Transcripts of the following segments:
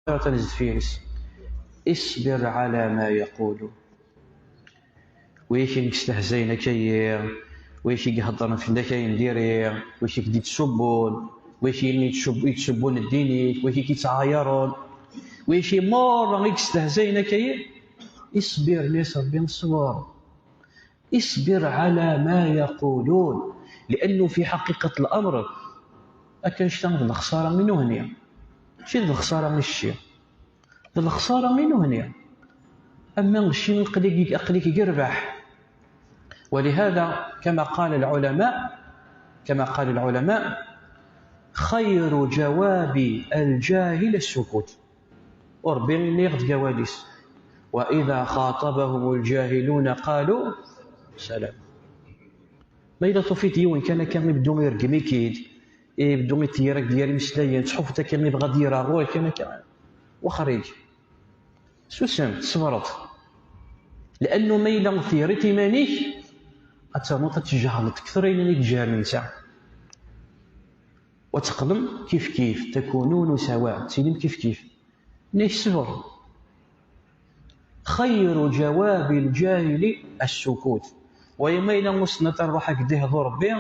تنزد فيرس اصبر على ما يقولون. ويش يستهزئنا كي ويش يهضرن في ذاك نديري ويش يدي تسبون ويش يتسبون الديني ويش يتعايرون ويش مور يستهزئنا كي اصبر ليس بالصبر اصبر على ما يقولون، لأنه في حقيقة الأمر أكنشتان الخسارة منه هنيا شي الخسارة من الشيء الخسارة منه هنيا، أما الشيء أقليك يربح. ولهذا كما قال العلماء خير جواب الجاهل السكوت. وربي نيغد جواليس وإذا خاطبهم الجاهلون قالوا سلام. ما إذا طفيت يوم كان يبدو يرقم كيد يبدو يتيرك ديال مسلايين تحف كان يبغى ديرها غور كان وخرج سوسم صبرت، لأنه ما إلا ثيرتي مانيك أتموت تجهلت كثر إنك جاهل ساعة وتقدم كيف تكونون سواء تسلم كيف نيش صبر. خير جواب الجاهل السكوت، ويما إلا مسنة روحك ديه ذو ربي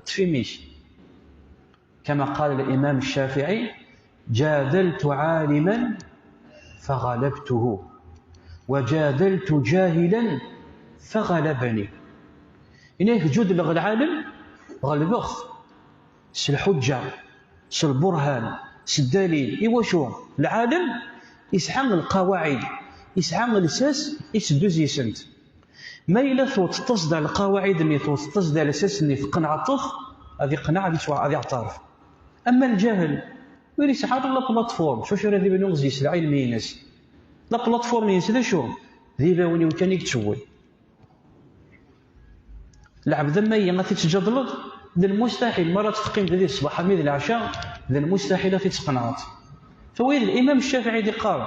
تفهميش. كما قال الإمام الشافعي جادلت عالما فغلبته وجادلت جاهلا فغلبني. إنك جود العالم غلبخ الحجة البرهان الدليل إيواشو العالم يسحق القواعد يسحق الأساس يسدوز يسنت. ما إلا تصدى القواعد اللي تصدى الأساس اللي تقنع الطف هذه قناعة هذه اعترف. أما الجاهل ويلي يسحق لا بلاتفورم شو راه ذي بنوغ زيس العلمي ناس لا بلاتفورم ينسى شو ذي باوني وكان يكتشوي العبد ما هي غادي تتجادلط ذا المستحيل مرات تقيم ذي الصباح ميد العشاء ذا المستحيل تتقنعط. فويل الإمام الشافعي قال